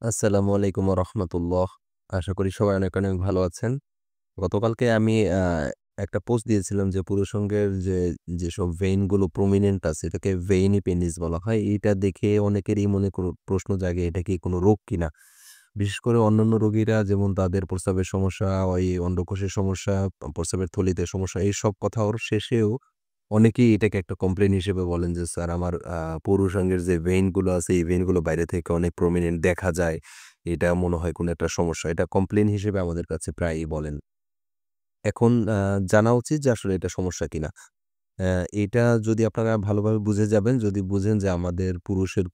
আসসালামু আলাইকুম রহমতুল্লাহ। আশা করি সবাই অনেক অনেক ভালো আছেন। গতকালকে আমি একটা পোস্ট দিয়েছিলাম যে পুরুষঙ্গের যেসব ভেইনগুলো প্রমিনেন্ট আছে এটাকে ভেইনি পেনিস বলা হয়। এটা দেখে অনেকেরই মনে প্রশ্ন জাগে এটা কি কোনো রোগ কিনা? বিশেষ করে অন্যান্য রোগীরা যেমন তাদের প্রস্রাবের সমস্যা, ওই অন্ডকোষের সমস্যা, প্রস্রাবের থলিতে সমস্যা এইসব কথা ওর শেষেও অনেকেই এটাকে একটা কমপ্লেইন হিসেবে বলেন যে, "স্যার আমার পুরুষাঙ্গের যে ভেইন গুলো আছে এই ভেইন গুলো বাইরে থেকে অনেক প্রমিনেন্ট দেখা যায়। এটা মনে হয় কোনো একটা সমস্যা।" এটা কমপ্লেইন হিসেবে আমাদের কাছে প্রায়ই বলেন। এখন জানা উচিত যে আসলে এটা সমস্যা কিনা। এটা যদি আপনারা ভালোভাবে বুঝে যাবেন, যদি বুঝেন যে আমাদের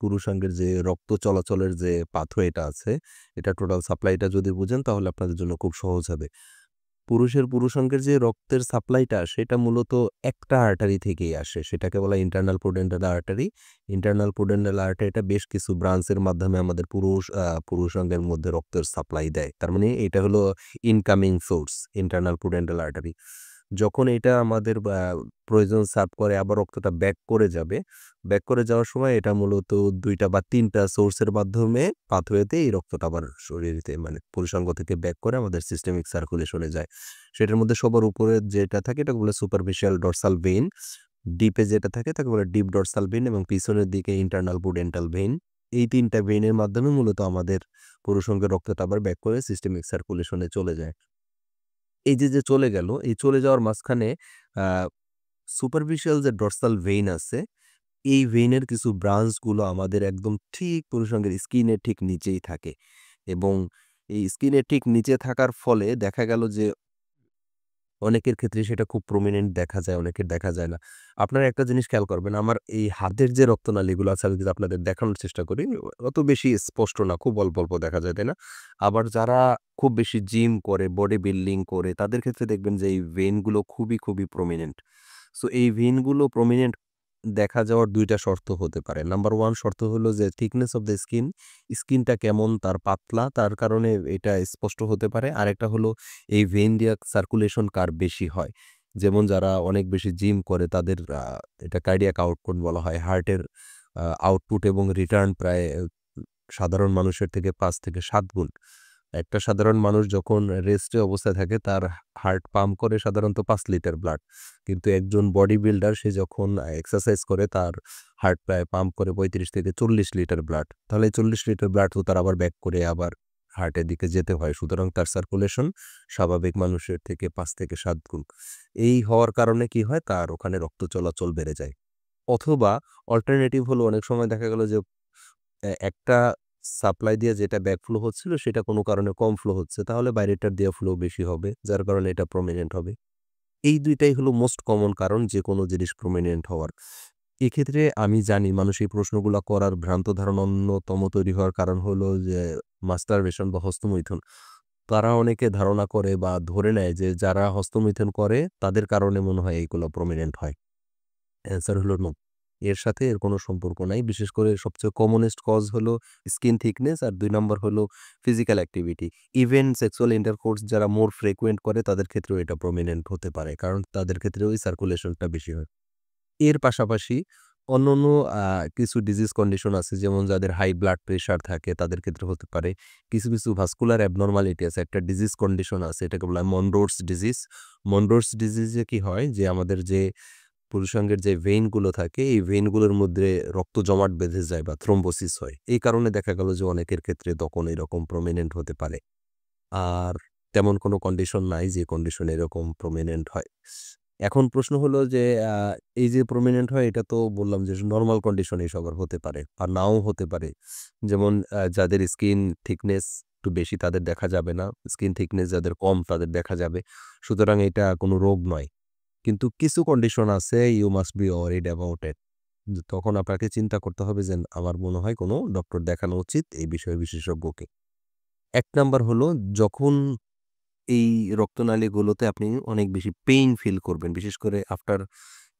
পুরুষাঙ্গের যে রক্ত চলাচলের যে পাথওয়েটা আছে, এটা টোটাল সাপ্লাইটা যদি বুঝেন তাহলে আপনাদের জন্য খুব সহজ হবে। পুরুষাঙ্গের যে রক্তের সাপ্লাইটা সেটা মূলত একটা আর্টারি থেকেই আসে। সেটাকে বলা হয় internal pudendal artery. Internal pudendal আর্টারিটা বেশ কিছু ব্রাঞ্চের মাধ্যমে আমাদের পুরুষাঙ্গের মধ্যে রক্তের সাপ্লাই দেয়। তার মানে এটা হলো incoming source internal pudendal artery. যখন এটা আমাদের প্রয়োজন সার্ভ করে আবার রক্তটা ব্যাক করে যাবে। ব্যাক করে যাওয়ার সময় এটা মূলত ২ টা বা ৩ টা সোর্সের মাধ্যমে পাথওয়েতে এই রক্তটা আবার শরীরেতে মানে পুরুষাঙ্গ থেকে ব্যাক করে আমাদের সিস্টেমিক সার্কুলেশনে যায়। সেটার মধ্যে সবার উপরে যেটা থাকে এটাকে বলে সুপারফিশিয়াল ডর্সাল ভেইন। ডিপে যেটা থাকে তাকে বলে ডিপ ডর্সাল ভেইন এবং পিছনের দিকে ইন্টারনাল পুডেন্টাল ভেইন। এই ৩ টা ভেইনের মাধ্যমে মূলত আমাদের পুরুষাঙ্গের রক্তটা আবার ব্যাক করে সিস্টেমিক সার্কুলেশনে চলে যায়। এই যে চলে গেল, এই চলে যাওয়ার মাঝখানে আ সুপারফিশিয়াল যে ডর্সাল ভেইন আছে, এই ভেইনের কিছু ব্রাঞ্চ গুলো আমাদের একদম ঠিক পুরুষাঙ্গের স্কিনের ঠিক নিচেই থাকে এবং এই স্কিনের ঠিক নিচে থাকার ফলে দেখা গেল যে অনেকের ক্ষেত্রে সেটা খুব প্রমিনেন্ট দেখা যায়, অনেকের দেখা যায় না। আপনারা একটা জিনিস খেয়াল করবেন, আমার এই হাতের যে রক্তনালীগুলো আছে আমি যদি আপনাদের দেখানোর চেষ্টা করি, অত বেশি স্পষ্ট না, খুব অল্প, অল্প দেখা যায়, তাই না? আবার যারা খুব বেশি জিম করে, বডি বিল্ডিং করে তাদের ক্ষেত্রে দেখবেন যে এই ভেইনগুলো খুবই, খুবই প্রমিনেন্ট। সো এই ভেইনগুলো প্রমিনেন্ট দেখা যাওয়ার ২ টা শর্ত হতে পারে। নাম্বার 1 শর্ত হলো যে থিকনেস অফ দ্যা স্কিন, স্কিনটা কেমন তার পাতলা তার কারণে এটা স্পষ্ট হতে পারে। আরেকটা হলো এই ভেইন দিয়া সার্কুলেশন কার বেশি হয়। যেমন যারা অনেক বেশি জিম করে তাদের এটা কার্ডিয়াক আউটপুট বলা হয়। হার্টের আউটপুট এবং রিটার্ন প্রায় সাধারণ মানুষের থেকে ৫ থেকে ৭ গুণ। একটা সাধারণ মানুষ যখন রেস্টে অবস্থায় থাকে তার হার্ট পাম্প করে সাধারণত ৫ লিটার ব্লাড। কিন্তু একজন বডি বিল্ডার সে যখন এক্সারসাইজ করে তার হার্ট প্রায় পাম্প করে ৩৫ থেকে ৪০ লিটার ব্লাড। তাহলে ৪০ লিটার ব্লাড তো তার আবার ব্যাক করে আবার হার্টের দিকে যেতে হয়। সুতরাং তার সার্কুলেশন স্বাভাবিক মানুষের থেকে ৫ থেকে ৭ গুণ। এই হওয়ার কারণে কি হয়? তার ওখানে রক্ত চলাচল বেড়ে যায়। অথবা অল্টারনেটিভ হলো অনেক সময় দেখা গেল যে একটা সাপ্লাই দিয়ে যেটা ব্যাক ফ্লো হচ্ছিল সেটা কোনো কারণে কম ফ্লো হচ্ছে। তাহলে বাইরেরটার দিয়ে ফ্লো বেশি হবে। যার কারণে এটা প্রমিনেন্ট হবে। এই ২ টাই হলো মোস্ট কমন কারণ যেকোনো জিনিস প্রমিনেন্ট হওয়ার। এক্ষেত্রে আমি জানি মানুষ এই প্রশ্নগুলা করার ভ্রান্ত ধারণা অন্যতম তৈরি হওয়ার কারণ হলো যে মাস্টারবেশন বা হস্তমৈথুন। তারা অনেকে ধারণা করে বা ধরে নেয় যে যারা হস্তমৈথুন করে তাদের কারণে মনে হয় এইগুলো প্রমিনেন্ট হয়। অ্যান্সার হলো নো। এর সাথে এর কোনো সম্পর্ক নাই। বিশেষ করে সবচেয়ে কমনেস্ট কজ হলো স্কিন থিকনেস আর ২ নাম্বার হলো physical activity. Even sexual intercourse যারা মোর ফ্রিকুয়েন্ট করে তাদের ক্ষেত্রেও এটা প্রমিনেন্ট হতে পারে। কারণ তাদের ক্ষেত্রেও ওই সার্কুলেশনটা বেশি হয়। এর পাশাপাশি অন্যান্য আ কিছু ডিজিজ কন্ডিশন আছে যেমন যাদের হাই ব্লাড প্রেশার থাকে তাদের ক্ষেত্রে হতে পারে। কিছু, কিছু ভাস্কুলার অ্যাবনরমালিটি আছে। একটা ডিজিজ কন্ডিশন আছে এটাকে বলা হয় মনরোডস ডিজিজ। মনরোডস ডিজিজে কি হয় যে আমাদের যে পুরুষাঙ্গের যে ভেইন গুলো থাকে এই ভেইন গুলোর মধ্যে রক্ত জমাট বেঁধে যায় বা থ্রম্বোসিস হয়। এই কারণে দেখা গেল যে অনেকের ক্ষেত্রে তখন এরকম প্রমিনেন্ট হতে পারে। আর তেমন কোনো কন্ডিশন নাই যে কন্ডিশন এরকম প্রমিনেন্ট হয়। এখন প্রশ্ন হলো যে আ এই যে প্রমিনেন্ট হয় এটা তো বললাম যে নরমাল কন্ডিশনেই সবার হতে পারে আর নাও হতে পারে। যেমন যাদের স্কিন থিকনেস একটু বেশি তাদের দেখা যাবে না। স্কিন থিকনেস যাদের কম তাদের দেখা যাবে। সুতরাং এটা কোনো রোগ নয়। কিন্তু কিছু কন্ডিশন আছে you must be worried about it. তখন আপনাকে চিন্তা করতে হবে যে আমার মনে হয় কোনো ডক্টর দেখানো উচিত এই বিষয়ে বিশেষজ্ঞকে। ১ নাম্বার হলো যখন এই রক্তনালীগুলোতে আপনি অনেক বেশি পেইন ফিল করবেন। বিশেষ করে আফটার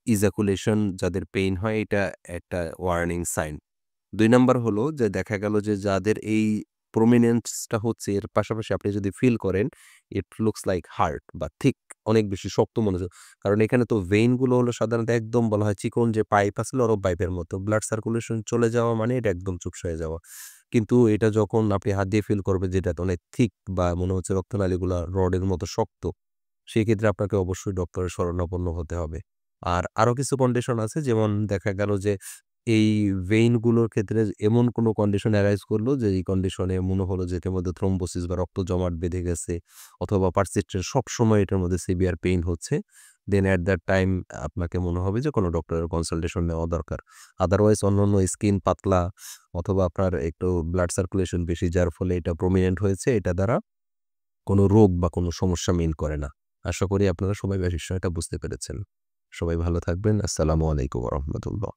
ইজাকুলেশন যাদের পেইন হয় এটা একটা ওয়ার্নিং সাইন। ২ নাম্বার হলো যে দেখা গেল যে যাদের এই প্রমিনেন্স টা হচ্ছে এর পাশাপাশি আপনি যদি ফিল করেন ইট লুকস লাইক হার্ট বা থিক অনেক বেশি শক্ত মনে হচ্ছে। কারণ এখানে তো ভেইন গুলো হলো সাধারণত একদম বলা হয় চিকন যে পাইপ আছে নরম পাইপের মতো। ব্লাড সার্কুলেশন চলে যাওয়া মানে এটা একদম চুপসে যাওয়া। কিন্তু এটা যখন আপনি হাত দিয়ে ফিল করবেন যে এটা অনেক থিক বা মনে হচ্ছে রক্তনালীগুলা রডের মতো শক্ত, সেক্ষেত্রে আপনাকে অবশ্যই ডক্টরের শরণাপন্ন হতে হবে। আর আরো কিছু কন্ডিশন আছে, যেমন দেখা গেল যে এই ভেইন গুলোর ক্ষেত্রে এমন কোনো কন্ডিশন অ্যারাইজ করলো যে এই কন্ডিশনে মনে হলো যে এটার মধ্যে থ্রম্বোসিস বা রক্ত জমাট বেঁধে গেছে, অথবা পারসিস্টেন্ট সবসময় এটার মধ্যে সিভিয়ার পেইন হচ্ছে। দেন এট দ্যাট টাইম আপনাকে মনে হবে যে কোনো ডক্টরের কনসালটেশন নেওয়া দরকার। আদারওয়াইজ অন্যান্য স্কিন পাতলা অথবা আপনার একটু ব্লাড সার্কুলেশন বেশি, যার ফলে এটা প্রমিনেন্ট হয়েছে, এটা দ্বারা কোনো রোগ বা কোনো সমস্যা মিন করে না। আশা করি আপনারা সবাই বিষয়টা বুঝতে পেরেছেন। সবাই ভালো থাকবেন। আসসালামু আলাইকুম ওয়া রাহমাতুল্লাহ।